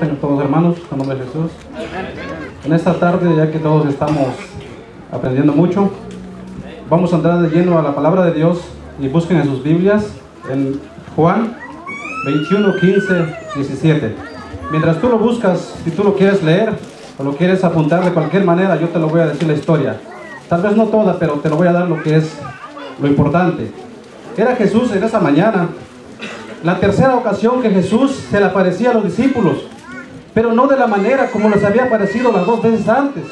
Tengan todos hermanos, en nombre de Jesús. En esta tarde, ya que todos estamos aprendiendo mucho, vamos a entrar de lleno a la palabra de Dios y busquen en sus Biblias en Juan 21, 15, 17. Mientras tú lo buscas, si tú lo quieres leer o lo quieres apuntar de cualquier manera, yo te lo voy a decir la historia. Tal vez no toda, pero te lo voy a dar lo que es lo importante. Era Jesús en esa mañana, la tercera ocasión que Jesús se le aparecía a los discípulos, pero no de la manera como les había aparecido las dos veces antes.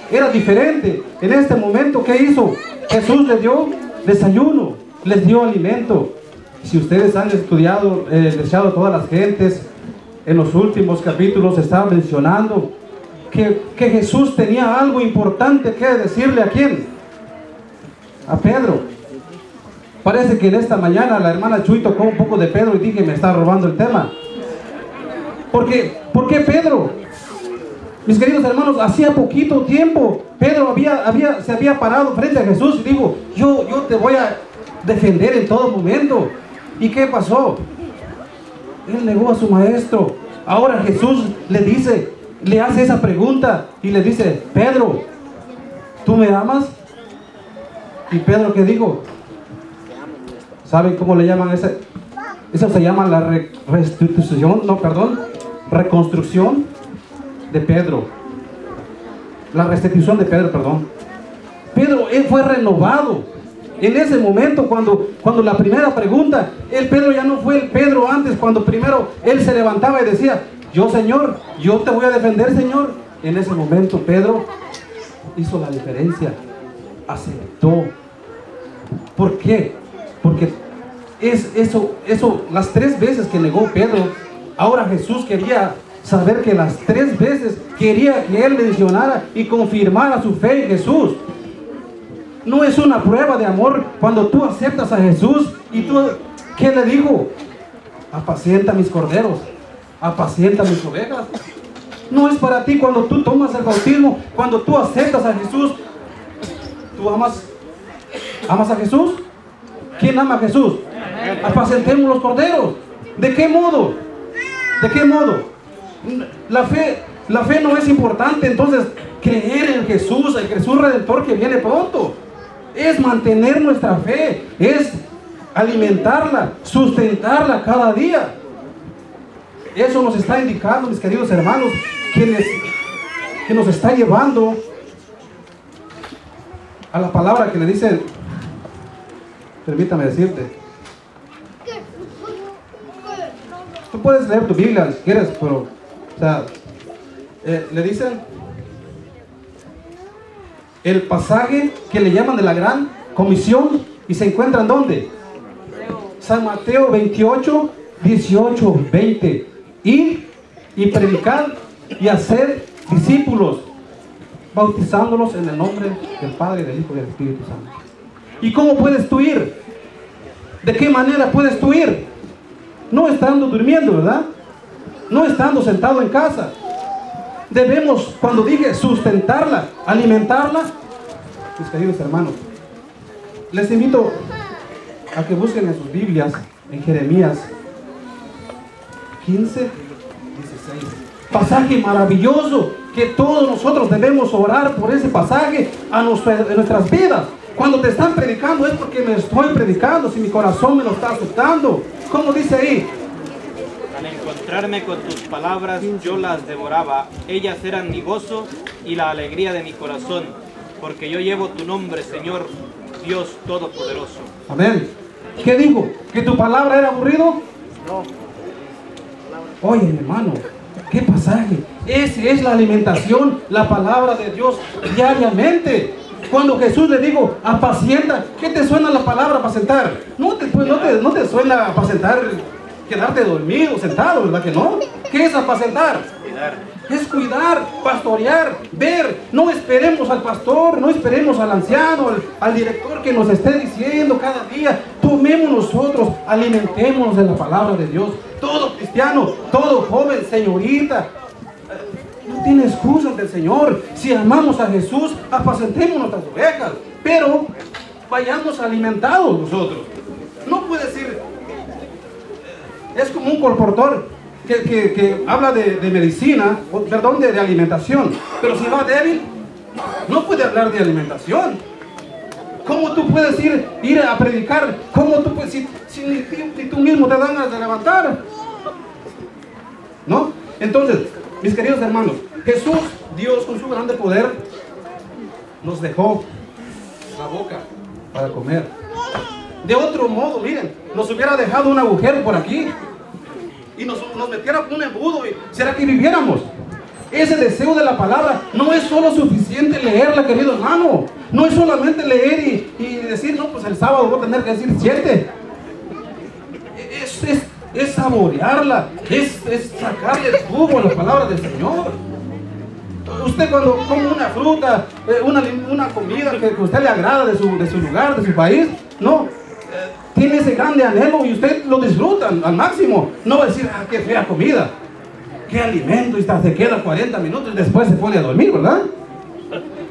Era diferente. En este momento, ¿qué hizo? Jesús les dio desayuno, les dio alimento. Si ustedes han estudiado, deseado todas las gentes, en los últimos capítulos estaba mencionando que Jesús tenía algo importante que decirle. ¿A quién? A Pedro. Parece que en esta mañana la hermana Chuy tocó un poco de Pedro y dije, me está robando el tema. ¿Por qué Pedro? Mis queridos hermanos, hacía poquito tiempo Pedro se había parado frente a Jesús y dijo, yo te voy a defender en todo momento. ¿Y qué pasó? Él negó a su maestro. Ahora Jesús le hace esa pregunta y le dice, Pedro, ¿tú me amas? ¿Y Pedro qué dijo? ¿Saben cómo le llaman eso? Se llama la reconstrucción de Pedro. La restitución de Pedro, perdón. Pedro, él fue renovado. En ese momento, cuando la primera pregunta, Pedro ya no fue el Pedro antes, cuando primero él se levantaba y decía, yo Señor, yo te voy a defender, Señor. En ese momento Pedro hizo la diferencia, aceptó. ¿Por qué? Porque las tres veces que negó Pedro, ahora Jesús quería saber que las tres veces quería que él mencionara y confirmara su fe en Jesús. No es una prueba de amor cuando tú aceptas a Jesús y tú, ¿qué le dijo? Apacienta mis corderos, apacienta mis ovejas. No es para ti cuando tú tomas el bautismo, cuando tú aceptas a Jesús. ¿Tú amas a Jesús? ¿Quién ama a Jesús? Apacentemos los corderos. ¿De qué modo? ¿De qué modo? La fe no es importante. Entonces, creer en Jesús, el Jesús Redentor que viene pronto, es mantener nuestra fe, es alimentarla, sustentarla cada día. Eso nos está indicando, mis queridos hermanos, que nos está llevando a la palabra que le dicen, permítame decirte, tú puedes leer tu Biblia si quieres, pero le dicen el pasaje que le llaman de la gran comisión, y se encuentra ¿en dónde? San Mateo 28, 18, 20. Ir y predicar y hacer discípulos, bautizándolos en el nombre del Padre, del Hijo y del Espíritu Santo. ¿Y cómo puedes tú ir? ¿De qué manera puedes tú ir? No estando durmiendo, ¿verdad? No estando sentado en casa. Debemos, cuando dije sustentarla, alimentarla. Mis queridos hermanos, les invito a que busquen en sus Biblias, en Jeremías 15, 16. Pasaje maravilloso que todos nosotros debemos orar por ese pasaje en nuestras vidas. Cuando te están predicando es porque me estoy predicando, si mi corazón me lo está aceptando. ¿Cómo dice ahí? Al encontrarme con tus palabras yo las devoraba. Ellas eran mi gozo y la alegría de mi corazón, porque yo llevo tu nombre, Señor, Dios Todopoderoso. Amén. ¿Qué dijo? ¿Que tu palabra era aburrido? No. Oye, mi hermano, ¿qué pasaje? Esa es la alimentación, la palabra de Dios diariamente. Cuando Jesús le dijo, apacienta, ¿qué te suena la palabra apacentar? No te suena apacentar, quedarte dormido, sentado, ¿verdad que no? ¿Qué es apacentar? Cuidar. Es cuidar, pastorear, ver. No esperemos al pastor, no esperemos al anciano, al director que nos esté diciendo cada día. Tomemos nosotros, alimentémonos de la palabra de Dios. Todo cristiano, todo joven, señorita, no tiene excusas del Señor. Si amamos a Jesús, apacentemos nuestras ovejas, pero vayamos alimentados nosotros. No puedes ir, es como un colportor. que habla de medicina, perdón, de alimentación, pero si va débil, no puede hablar de alimentación. ¿Cómo tú puedes ir a predicar? ¿Cómo tú puedes, si ni tú mismo te dan ganas de levantar? ¿No? Entonces, mis queridos hermanos, Jesús, Dios con su grande poder, nos dejó la boca para comer. De otro modo, miren, nos hubiera dejado un agujero por aquí y nos metiera un embudo. ¿Será que viviéramos? Ese deseo de la palabra no es solo suficiente leerla, querido hermano. No es solamente leer y decir, no, pues el sábado voy a tener que decir 7. Es saborearla, es sacarle el jugo a la palabra del Señor. Usted cuando come una fruta, una comida que a usted le agrada de su lugar, de su país, no, tiene ese grande anhelo y usted lo disfruta al máximo. No va a decir, qué fea comida, qué alimento, y hasta se queda 40 minutos y después se pone a dormir, ¿verdad?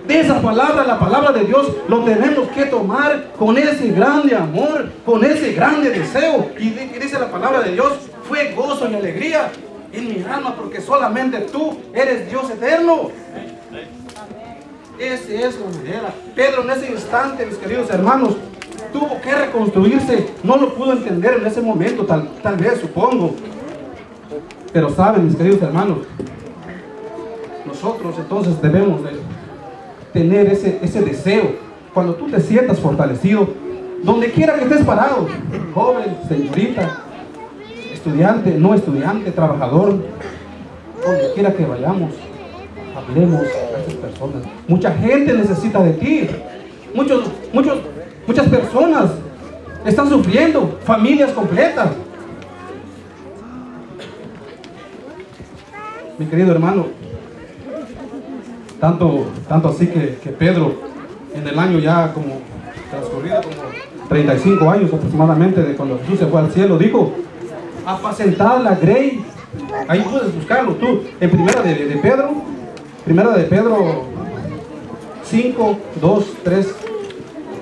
De esa palabra, la palabra de Dios, lo tenemos que tomar con ese grande amor, con ese grande deseo. Y dice la palabra de Dios, fue gozo y alegría en mi alma, porque solamente tú eres Dios eterno. Esa es la manera. Pedro en ese instante, mis queridos hermanos, tuvo que reconstruirse. No lo pudo entender en ese momento, tal vez, supongo. Pero saben, mis queridos hermanos, nosotros entonces debemos de tener ese deseo. Cuando tú te sientas fortalecido, donde quiera que estés parado, joven, señorita, estudiante, no estudiante, trabajador, donde quiera que vayamos, hablemos a esas personas. Mucha gente necesita de ti. Muchas personas están sufriendo, familias completas. Mi querido hermano, tanto así que Pedro, en el año ya como transcurrido como 35 años aproximadamente de cuando Jesús se fue al cielo, dijo, apacentad la grey. Ahí puedes buscarlo tú, en primera de Pedro 5, 2, 3.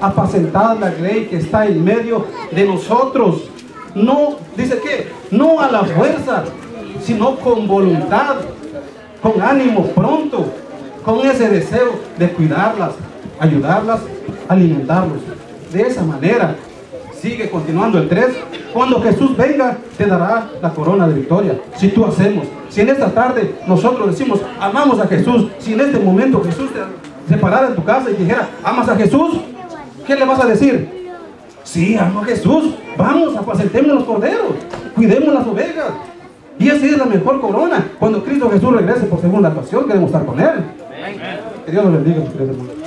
Apacentad la grey que está en medio de nosotros. No, dice que, no a la fuerza, sino con voluntad, con ánimo, pronto, con ese deseo de cuidarlas, ayudarlas, alimentarlos. De esa manera, sigue continuando el 3, cuando Jesús venga, te dará la corona de victoria. Si tú hacemos, si en esta tarde nosotros decimos, amamos a Jesús, si en este momento Jesús te parara en tu casa y dijera, ¿amas a Jesús? ¿Qué le vas a decir? Sí, amo a Jesús, vamos, apacentemos los corderos, cuidemos las ovejas. Y esa es la mejor corona. Cuando Cristo Jesús regrese por segunda ocasión, queremos estar con Él. Que Dios los bendiga, mis queridos hermanos.